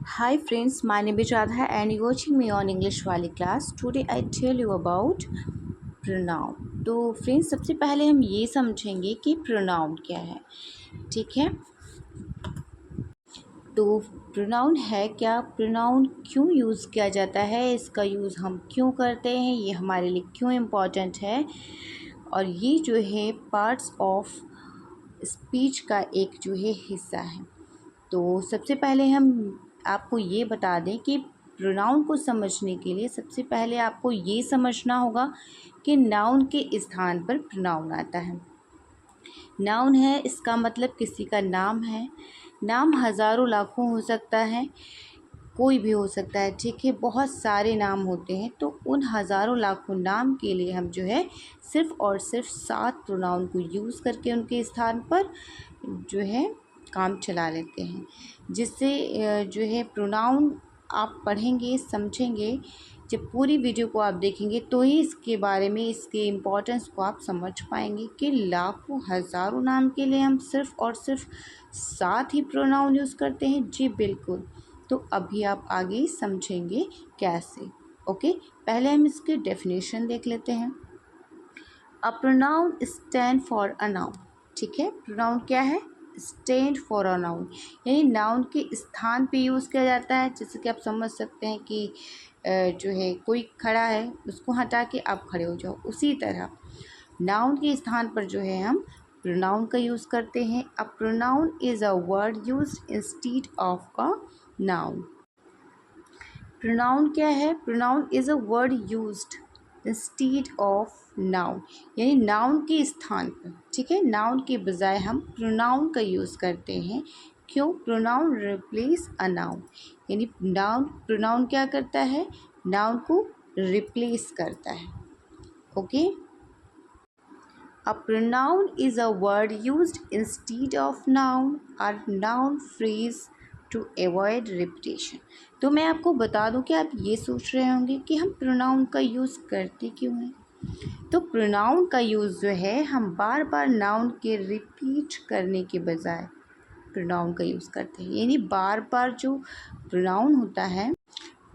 Hi friends, my name is Radha and you're watching me on English वाली class. Today I tell you about pronoun. तो friends सबसे पहले हम ये समझेंगे कि pronoun क्या है. ठीक है, तो प्रोनाउन है क्या, प्रोनाउन क्यों यूज़ किया जाता है, इसका यूज़ हम क्यों करते हैं, ये हमारे लिए क्यों इम्पॉर्टेंट है, और ये जो है पार्ट्स ऑफ स्पीच का एक जो है हिस्सा है. तो सबसे पहले हम आपको ये बता दें कि प्रोनाउन को समझने के लिए सबसे पहले आपको ये समझना होगा कि नाउन के स्थान पर प्रोनाउन आता है. नाउन है, इसका मतलब किसी का नाम है. नाम हज़ारों लाखों हो सकता है, कोई भी हो सकता है. ठीक है, बहुत सारे नाम होते हैं. तो उन हज़ारों लाखों नाम के लिए हम जो है सिर्फ़ और सिर्फ 7 प्रोनाउन को यूज़ करके उनके स्थान पर जो है काम चला लेते हैं. जिससे जो है प्रोनाउन आप पढ़ेंगे, समझेंगे. जब पूरी वीडियो को आप देखेंगे तो ही इसके बारे में, इसके इम्पोर्टेंस को आप समझ पाएंगे कि लाखों हज़ारों नाम के लिए हम सिर्फ़ और सिर्फ 7 ही प्रोनाउन यूज़ करते हैं. जी बिल्कुल. तो अभी आप आगे समझेंगे कैसे. ओके, पहले हम इसके डेफिनेशन देख लेते हैं. A pronoun stand for a noun. ठीक है, प्रोनाउन क्या है, स्टैंड फॉर अ नाउन, यानी नाउन के स्थान पे यूज़ किया जाता है. जैसे कि आप समझ सकते हैं कि जो है कोई खड़ा है, उसको हटा के आप खड़े हो जाओ, उसी तरह नाउन के स्थान पर जो है हम प्रोनाउन का यूज़ करते हैं. अ pronoun is a word used instead of a noun. Pronoun क्या है, pronoun is a word used instead of noun, यानी नाउन के स्थान पर. ठीक है, नाउन के बजाय हम प्रोनाउन का यूज़ करते हैं. क्यों, प्रोनाउन रिप्लेस अ नाउन, यानी नाउन, प्रोनाउन क्या करता है, नाउन को रिप्लेस करता है. Okay, a pronoun is a word used instead of noun और noun phrase to avoid repetition. तो मैं आपको बता दूं कि आप ये सोच रहे होंगे कि हम प्रोनाउन का यूज़ करते क्यों हैं. तो प्रोनाउन का यूज़ जो है हम बार बार नाउन के रिपीट करने के बजाय प्रोनाउन का यूज़ करते हैं. यानी बार बार जो प्रोनाउन होता है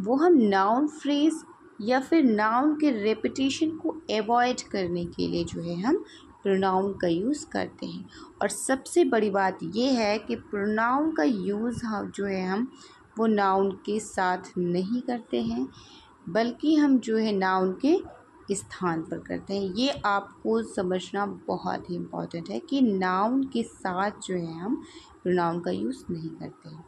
वो हम नाउन फ्रेज या फिर नाउन के रेपिटेशन को अवॉइड करने के लिए जो है हम प्रोनाउन का यूज़ करते हैं. और सबसे बड़ी बात ये है कि प्रोनाउन का यूज़ जो है हम वो नाउन के साथ नहीं करते हैं, बल्कि हम जो है नाउन के स्थान पर करते हैं. ये आपको समझना बहुत ही इम्पोर्टेंट है कि नाउन के साथ जो है हम प्रोनाउन का यूज़ नहीं करते हैं.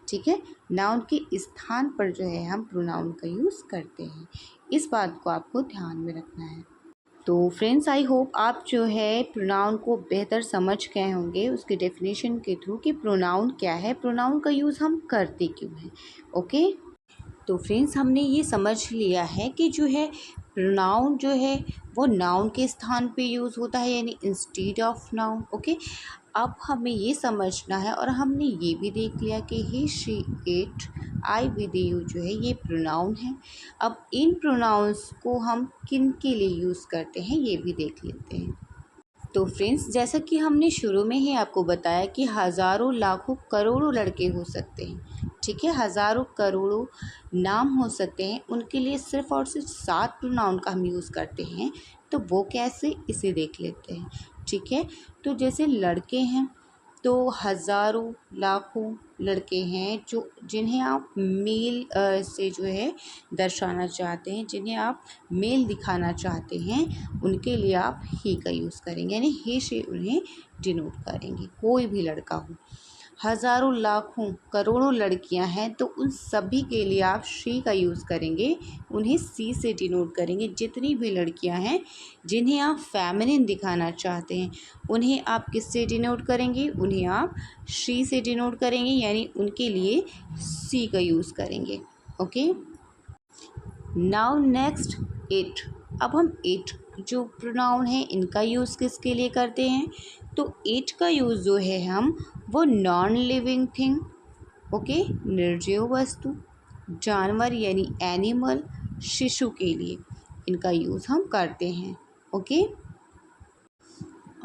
ठीक है, नाउन के स्थान पर जो है हम प्रोनाउन का यूज़ करते हैं. इस बात को आपको ध्यान में रखना है. तो फ्रेंड्स, आई होप आप जो है प्रोनाउन को बेहतर समझ गए होंगे उसके डेफिनेशन के थ्रू कि प्रोनाउन क्या है, प्रोनाउन का यूज़ हम करते क्यों हैं. ओके, तो फ्रेंड्स हमने ये समझ लिया है कि जो है प्रोनाउन जो है वो नाउन के स्थान पे यूज़ होता है, यानी इंस्टीड ऑफ नाउन. ओके, अब हमें ये समझना है, और हमने ये भी देख लिया कि he, she, it, I, we, they, you जो है ये प्रोनाउन है. अब इन प्रोनाउंस को हम किन के लिए यूज़ करते हैं ये भी देख लेते हैं. तो फ्रेंड्स, जैसा कि हमने शुरू में ही आपको बताया कि हज़ारों लाखों करोड़ों लड़के हो सकते हैं. ठीक है, हज़ारों करोड़ों नाम हो सकते हैं, उनके लिए सिर्फ़ और सिर्फ 7 प्रोनाउन का हम यूज़ करते हैं. तो वो कैसे, इसे देख लेते हैं. ठीक है, तो जैसे लड़के हैं तो हज़ारों लाखों लड़के हैं जो, जिन्हें आप मेल से जो है दर्शाना चाहते हैं, जिन्हें आप मेल दिखाना चाहते हैं, उनके लिए आप ही का यूज़ करेंगे, यानी ही से उन्हें डिनोट करेंगे. कोई भी लड़का हो, हज़ारों लाखों करोड़ों लड़कियां हैं तो उन सभी के लिए आप शी का यूज़ करेंगे, उन्हें सी से डिनोट करेंगे. जितनी भी लड़कियां हैं जिन्हें आप फेमिनिन दिखाना चाहते हैं, उन्हें आप किससे डिनोट करेंगे, उन्हें आप शी से डिनोट करेंगे, यानी उनके लिए सी का यूज़ करेंगे. Okay, now next it. अब हम इट जो प्रोनाउन है इनका यूज़ किसके लिए करते हैं. तो इट का यूज़ जो है हम वो नॉन लिविंग थिंग, ओके, निर्जीव वस्तु, जानवर यानी एनिमल, शिशु के लिए इनका यूज़ हम करते हैं. ओके,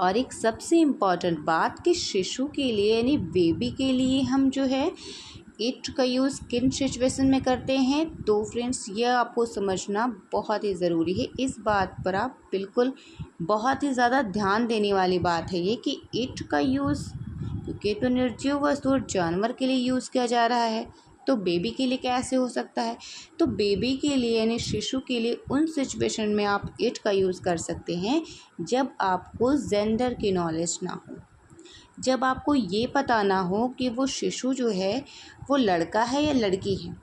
और एक सबसे इम्पॉर्टेंट बात कि शिशु के लिए यानी बेबी के लिए हम जो है इट का यूज़ किन सिचुएशन में करते हैं, तो फ्रेंड्स ये आपको समझना बहुत ही ज़रूरी है। इस बात पर आप बिल्कुल बहुत ही ज़्यादा ध्यान देने वाली बात है ये कि इट का यूज़, क्योंकि तो निर्जीव वस्तु और जानवर के लिए यूज़ किया जा रहा है, तो बेबी के लिए कैसे हो सकता है। तो बेबी के लिए यानी शिशु के लिए उन सिचुएशन में आप इट का यूज़ कर सकते हैं जब आपको जेंडर की नॉलेज ना हो, जब आपको ये पता ना हो कि वो शिशु जो है वो लड़का है या लड़की है,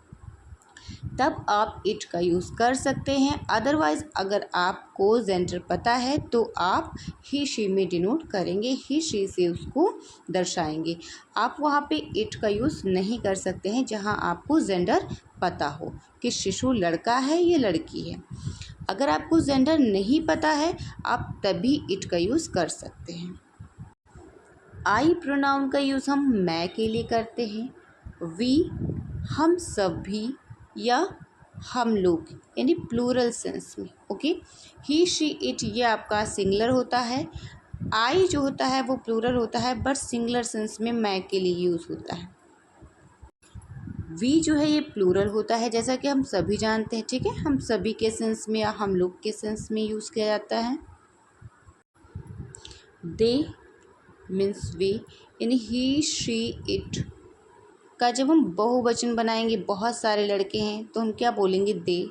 तब आप इट का यूज़ कर सकते हैं। अदरवाइज़ अगर आपको जेंडर पता है तो आप ही शी में डिनोट करेंगे, ही शी से उसको दर्शाएंगे। आप वहाँ पे इट का यूज़ नहीं कर सकते हैं जहाँ आपको जेंडर पता हो कि शिशु लड़का है या लड़की है। अगर आपको जेंडर नहीं पता है आप तभी इट का यूज़ कर सकते हैं। आई प्रोनाउन का यूज़ हम मैं के लिए करते हैं, वी हम सभी या हम लोग यानी प्लूरल सेंस में। ओके, ही शी इट ये आपका सिंगुलर होता है, आई जो होता है वो प्लूरल होता है बट सिंगुलर सेंस में मैं के लिए यूज़ होता है। वी जो है ये प्लूरल होता है जैसा कि हम सभी जानते हैं, ठीक है, हम सभी के सेंस में या हम लोग के सेंस में यूज़ किया जाता है। दे मीन्स वे यानी ही शी इट का जब हम बहुवचन बनाएंगे, बहुत सारे लड़के हैं तो हम क्या बोलेंगे, दे।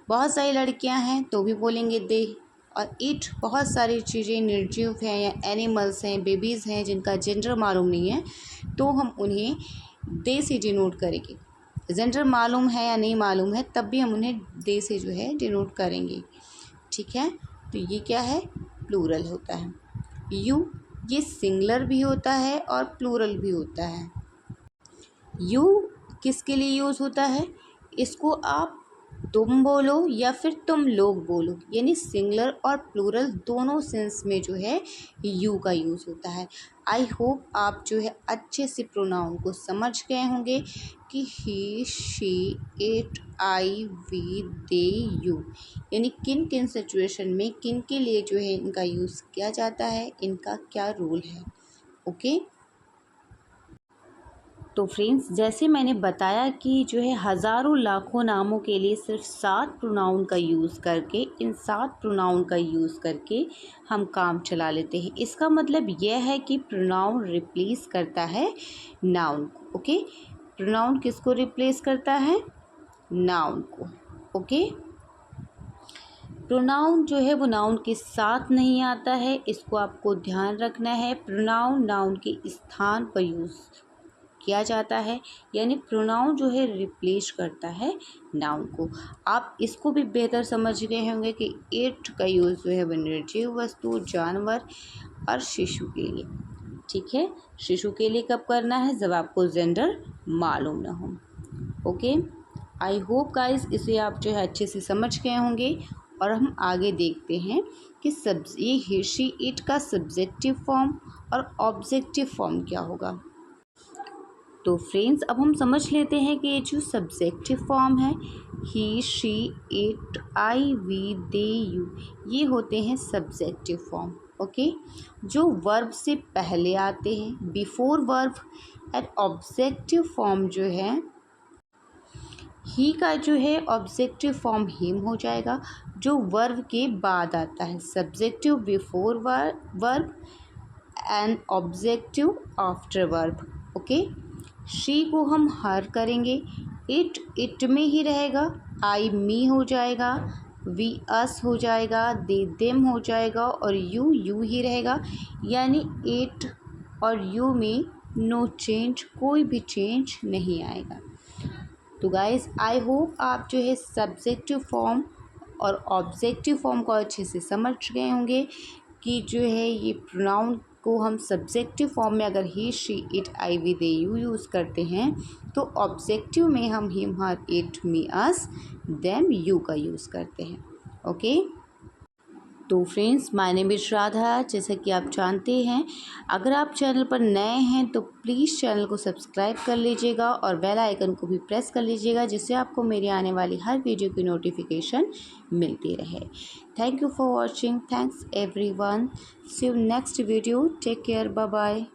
बहुत सारी लड़कियां हैं तो भी बोलेंगे दे। और इट बहुत सारी चीज़ें निर्जीव हैं या एनिमल्स हैं, बेबीज़ हैं जिनका जेंडर मालूम नहीं है, तो हम उन्हें दे से डिनोट करेंगे। जेंडर मालूम है या नहीं मालूम है तब भी हम उन्हें दे से जो है डिनोट करेंगे, ठीक है। तो ये क्या है, प्लूरल होता है। यू ये सिंगुलर भी होता है और प्लूरल भी होता है। यू किसके लिए यूज़ होता है, इसको आप तुम बोलो या फिर तुम लोग बोलो, यानी सिंगुलर और प्लूरल दोनों सेंस में जो है यू का यूज़ होता है। आई होप आप जो है अच्छे से प्रोनाउन को समझ गए होंगे कि he she it I we they you यानी किन किन सिचुएशन में किन के लिए जो है इनका यूज़ किया जाता है, इनका क्या रोल है। ओके, तो फ्रेंड्स जैसे मैंने बताया कि जो है हज़ारों लाखों नामों के लिए सिर्फ 7 प्रोनाउन का यूज़ करके, इन 7 प्रोनाउन का यूज़ करके हम काम चला लेते हैं। इसका मतलब यह है कि प्रोनाउन रिप्लेस करता है नाउन को। ओके, प्रोनाउन किसको रिप्लेस करता है, नाउन को। ओके, प्रोनाउन जो है वो नाउन के साथ नहीं आता है, इसको आपको ध्यान रखना है। प्रोनाउन नाउन के स्थान पर यूज़ किया जाता है, यानी प्रोनाउन जो है रिप्लेस करता है नाउन को। आप इसको भी बेहतर समझ गए होंगे कि इट का यूज़ जो है वो निर्जीव वस्तु, जानवर और शिशु के लिए, ठीक है। शिशु के लिए कब करना है, जब आपको जेंडर मालूम ना हो। ओके, आई होप गाइस इसे आप जो है अच्छे से समझ गए होंगे। और हम आगे देखते हैं कि ये ही शी इट का सब्जेक्टिव फॉर्म और ऑब्जेक्टिव फॉर्म क्या होगा। तो फ्रेंड्स अब हम समझ लेते हैं कि ये जो सब्जेक्टिव फॉर्म है, he she it I we they you, ये होते हैं सब्जेक्टिव फॉर्म। ओके, जो वर्ब से पहले आते हैं, before verb. And objective form जो है, ही का जो है ऑब्जेक्टिव फॉर्म हिम हो जाएगा, जो वर्ब के बाद आता है। Subjective before verb and objective after verb. Okay, she को हम हर करेंगे, इट में ही रहेगा, आई मी हो जाएगा, वी अस हो जाएगा, दे देम हो जाएगा और यू ही रहेगा। यानी इट और यू में नो चेंज, कोई भी चेंज नहीं आएगा। तो गाइस आई होप आप जो है सब्जेक्टिव फॉर्म और ऑब्जेक्टिव फॉर्म को अच्छे से समझ गए होंगे कि जो है ये प्रोनाउन को हम सब्जेक्टिव फॉर्म में अगर he she it I we they you use करते हैं, तो ऑब्जेक्टिव में हम him her it me us them you का यूज़ करते हैं। ओके, तो friends my name is Radha. जैसा कि आप जानते हैं, अगर आप चैनल पर नए हैं तो प्लीज़ चैनल को सब्सक्राइब कर लीजिएगा और बेल आइकन को भी प्रेस कर लीजिएगा, जिससे आपको मेरी आने वाली हर वीडियो की नोटिफिकेशन मिलती रहे। Thank you for watching, thanks everyone, see you next video, take care, bye bye.